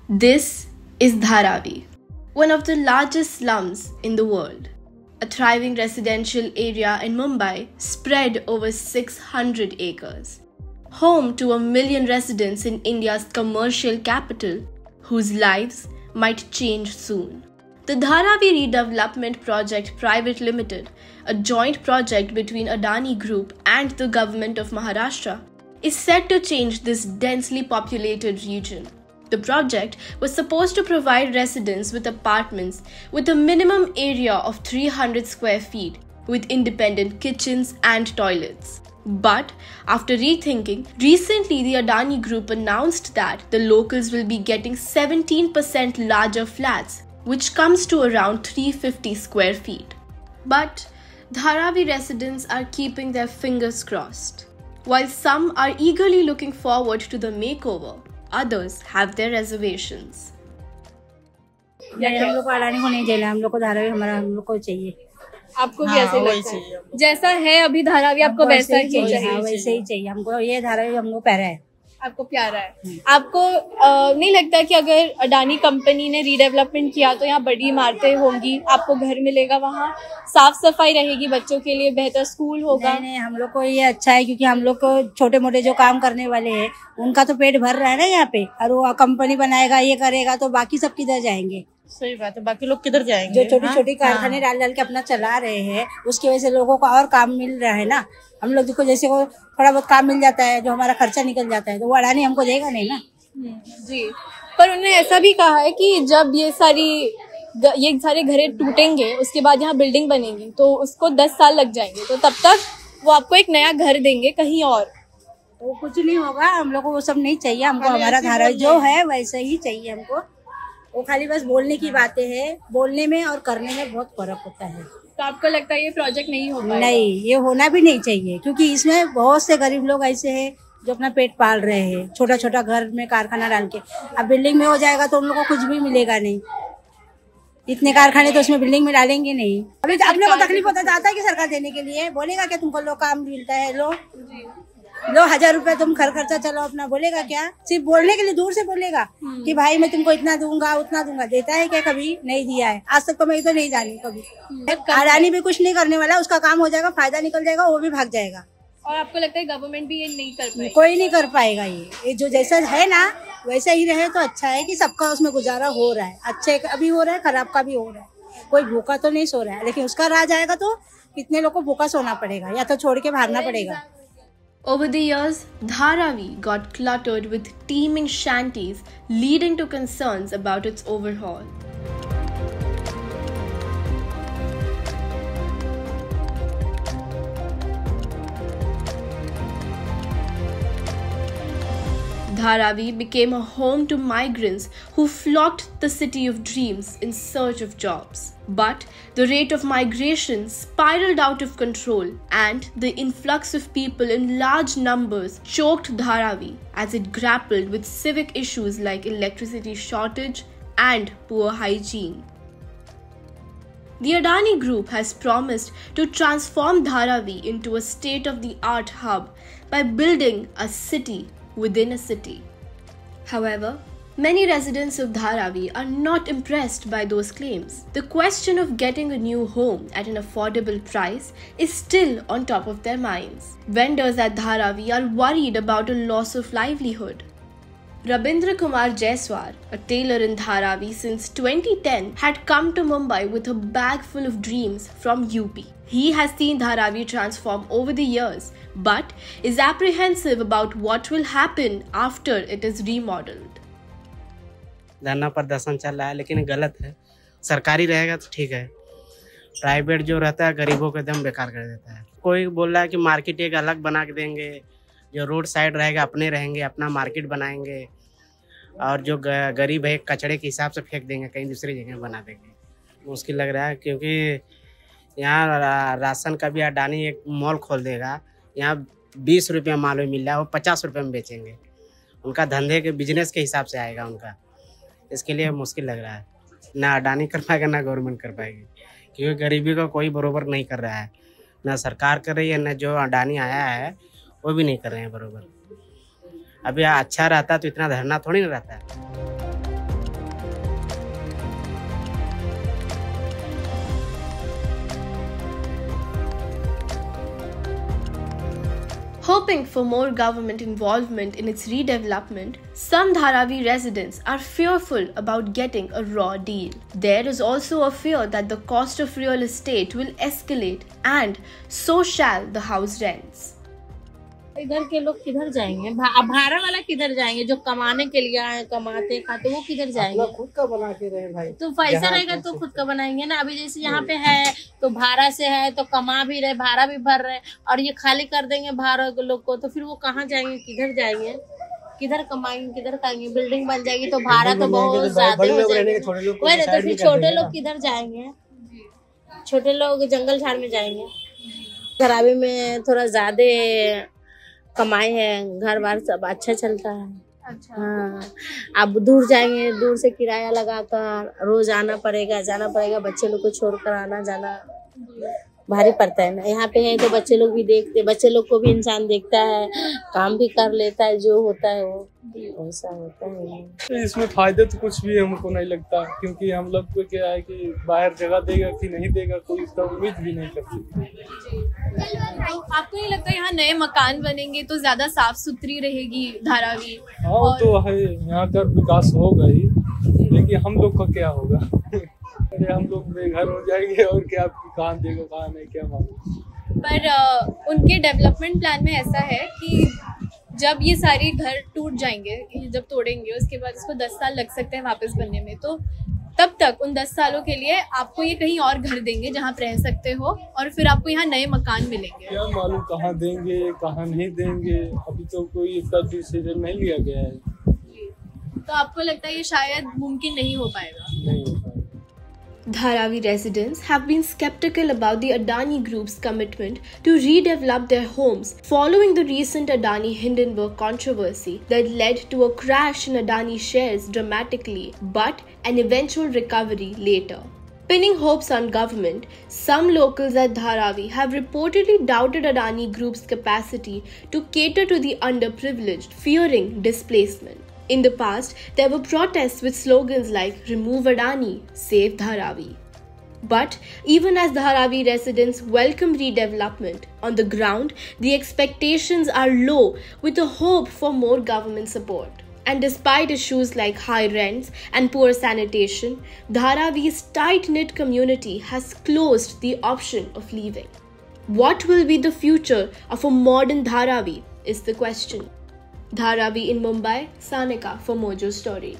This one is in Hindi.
This is Dharavi, one of the largest slums in the world. A thriving residential area in Mumbai spread over 600 acres. Home to 1 million residents in India's commercial capital, whose lives might change soon. The Dharavi Redevelopment Project Private Limited, a joint project between Adani Group and the government of Maharashtra, is set to change this densely populated region. The project was supposed to provide residents with apartments with a minimum area of 300 square feet with independent kitchens and toilets. But after rethinking, recently the Adani Group announced that the locals will be getting 17% larger flats, which comes to around 350 square feet. But Dharavi residents are keeping their fingers crossed. While some are eagerly looking forward to the makeover, others have their reservations. हम लोग को अडानी को नहीं चाहिए, हम लोग को धारावी हम लोग को चाहिए। आपको भी ऐसे लगता है? जैसा है अभी धारावी आपको वैसा ही चाहिए? वैसे ही चाहिए हमको, ये धारावी हमको प्यारा है। आपको प्यारा है? आपको नहीं लगता कि अगर अडानी कंपनी ने रीडेवलपमेंट किया तो यहाँ बड़ी इमारतें होंगी, आपको घर मिलेगा, वहाँ साफ सफाई रहेगी, बच्चों के लिए बेहतर स्कूल होगा? नहीं, हम लोग को ये अच्छा है क्योंकि हम लोग को छोटे मोटे जो काम करने वाले हैं उनका तो पेट भर रहा है ना यहाँ पे, और वो कंपनी बनाएगा ये करेगा तो बाकी सब किधर जाएंगे? सही बात है, बाकी लोग किधर जाएंगे? जो छोटी छोटी कारखाने डाल डाल के अपना चला रहे हैं उसकी वजह से लोगों को और काम मिल रहा है ना। हम लोग देखो जैसे को थोड़ा बहुत काम मिल जाता है, जो हमारा खर्चा निकल जाता है, तो वो अडानी हमको देगा नहीं ना। जी, पर उन्होंने ऐसा भी कहा है कि जब ये सारे घरे टूटेंगे उसके बाद यहाँ बिल्डिंग बनेगी तो उसको 10 साल लग जाएंगे, तो तब तक वो आपको एक नया घर देंगे कहीं और। तो कुछ नहीं होगा, हम लोग को वो सब नहीं चाहिए, हमको हमारा धारावी जो है वैसे ही चाहिए हमको। वो खाली बस बोलने की बातें हैं, बोलने में और करने में बहुत फर्क होता है। तो आपको लगता है ये प्रोजेक्ट नहीं हो पाएगा? नहीं, ये होना भी नहीं चाहिए क्योंकि इसमें बहुत से गरीब लोग ऐसे हैं जो अपना पेट पाल रहे हैं, छोटा छोटा घर में कारखाना डाल के। अब बिल्डिंग में हो जाएगा तो उन लोगों को कुछ भी मिलेगा नहीं, इतने कारखाने तो उसमें बिल्डिंग में डालेंगे नहीं। अभी अपने को तकलीफ होता जाता है कि सरकार देने के लिए बोलेगा क्या तुमको लो काम मिलता है, लो 1000 रुपए तुम खर्चा चलो अपना, बोलेगा क्या? सिर्फ बोलने के लिए दूर से बोलेगा कि भाई मैं तुमको इतना दूंगा उतना दूंगा। देता है क्या? कभी नहीं दिया है, आज तक तो मैं तो नहीं जानी कभी। अडानी भी कुछ नहीं करने वाला, उसका काम हो जाएगा, फायदा निकल जाएगा, वो भी भाग जाएगा। और आपको लगता है गवर्नमेंट भी ये नहीं कर पाएगी? कोई नहीं कर पाएगा। ये जो जैसा है ना वैसा ही रहे तो अच्छा है कि सबका उसमें गुजारा हो रहा है, अच्छे का भी हो रहा है, खराब का भी हो रहा है। कोई भूखा तो नहीं सो रहा है, लेकिन उसका राज आएगा तो कितने लोग को भूखा सोना पड़ेगा या तो छोड़ के भागना पड़ेगा। Over the years, Dharavi got cluttered with teeming shanties, leading to concerns about its overhaul. Dharavi became a home to migrants who flocked the city of dreams in search of jobs. But the rate of migration spiraled out of control and the influx of people in large numbers choked Dharavi as it grappled with civic issues like electricity shortage and poor hygiene. The Adani Group has promised to transform Dharavi into a state-of-the-art hub by building a city within a city. However, many residents of Dharavi are not impressed by those claims. The question of getting a new home at an affordable price is still on top of their minds. Vendors at Dharavi are worried about a loss of livelihood. Rabindra Kumar Jaiswar, a tailor in Dharavi since 2010, had come to Mumbai with a bag full of dreams from UP. He has seen Dharavi transform over the years, but is apprehensive about what will happen after it is remodeled. धरना प्रदर्शन चल रहा है लेकिन गलत है। सरकारी रहेगा तो ठीक है, प्राइवेट जो रहता है गरीबों को एकदम बेकार कर देता है। कोई बोल रहा है कि मार्केट एक अलग बना के देंगे, जो रोड साइड रहेगा अपने रहेंगे, अपना मार्केट बनाएंगे, और जो गरीब है कचड़े के हिसाब से फेंक देंगे, कहीं दूसरी जगह बना देंगे। मुश्किल लग रहा है क्योंकि यहाँ राशन का भी अडानी एक मॉल खोल देगा, यहाँ 20 रुपये माल में मिल रहा है, वो 50 रुपये में बेचेंगे। उनका धंधे के बिजनेस के हिसाब से आएगा उनका, इसके लिए मुश्किल लग रहा है। ना अडानी कर पाएगा ना गवर्नमेंट कर पाएगी, क्योंकि गरीबी का कोई बरोबर नहीं कर रहा है, ना सरकार कर रही है, ना जो अडानी आया है वो भी नहीं कर रहे हैं बरोबर। अभी अच्छा रहता तो इतना धरना थोड़ी ना रहता है। hoping for more government involvement in its redevelopment, some Dharavi residents are fearful about getting a raw deal. There is also a fear that the cost of real estate will escalate, and so shall the house rents. इधर के लोग किधर जाएंगे? भाड़ा वाला किधर जाएंगे? जो कमाने के लिए आए, कमाते खाते, वो किधर जाएंगे? खुद का बना के रहे भाई। तो पैसा रहेगा तो खुद का बनाएंगे ना। अभी जैसे यहाँ पे है तो भाड़ा से है तो कमा भी रहे, भाड़ा भी भर रहे, और ये खाली कर देंगे भाड़ा के लोग को, तो फिर वो कहाँ जाएंगे? किधर जाएंगे? किधर कमाएंगे? किधर खाएंगे? बिल्डिंग बन जाएगी तो भाड़ा तो बहुत ज्यादा हो जाएगा। वही तो फिर छोटे लोग किधर जाएंगे? छोटे लोग जंगल झाड़ में जाएंगे। खराबी में थोड़ा ज्यादा कमाई है, घर बार सब अच्छा चलता है। अच्छा। हाँ, अब दूर जाएंगे, दूर से किराया लगाकर रोज आना पड़ेगा, बच्चे लोग को छोड़कर आना जाना भारी पड़ता है ना। यहाँ पे है तो बच्चे लोग भी देखते, बच्चे लोग को भी इंसान देखता है, काम भी कर लेता है, जो होता है वो ऐसा होता है। इसमें फायदे तो कुछ भी हमको नहीं लगता, क्योंकि हम लोग को क्या है कि बाहर जगह देगा कि नहीं देगा कोई इसका उम्मीद भी नहीं कर सकते। आपको नहीं लगता यहाँ नए मकान बनेंगे तो ज्यादा साफ सुथरी रहेगी धारावी? हाँ तो है, यहाँ का विकास होगा ही, लेकिन हम लोग का क्या होगा? अरे हम लोग बेघर हो जाएंगे और क्या, कहाँ देगा कहाँ नहीं, क्या मालूम। पर उनके डेवलपमेंट प्लान में ऐसा है कि जब ये सारे घर टूट जाएंगे, जब तोड़ेंगे उसके बाद इसको 10 साल लग सकते हैं वापस बनने में, तो तब तक उन 10 सालों के लिए आपको ये कहीं और घर देंगे जहाँ आप रह सकते हो, और फिर आपको यहाँ नए मकान मिलेंगे। क्या मालूम कहाँ देंगे कहाँ नहीं देंगे, अभी तो कोई इसका डिसीजन नहीं लिया गया है। तो आपको लगता है ये शायद मुमकिन नहीं हो पाएगा? नहीं हो पाएगा। Dharavi residents have been skeptical about the Adani Group's commitment to redevelop their homes following the recent Adani Hindenburg controversy that led to a crash in Adani shares dramatically, but an eventual recovery later. Pinning hopes on government, some locals at Dharavi have reportedly doubted Adani Group's capacity to cater to the underprivileged, fearing displacement. In the past, there were protests with slogans like "Remove Adani, Save Dharavi." But even as Dharavi residents welcome redevelopment, on the ground, the expectations are low with a hope for more government support. And despite issues like high rents and poor sanitation, Dharavi's tight-knit community has closed the option of leaving. What will be the future of a modern Dharavi is the question. Dharavi in Mumbai, Sanika for Mojo Story.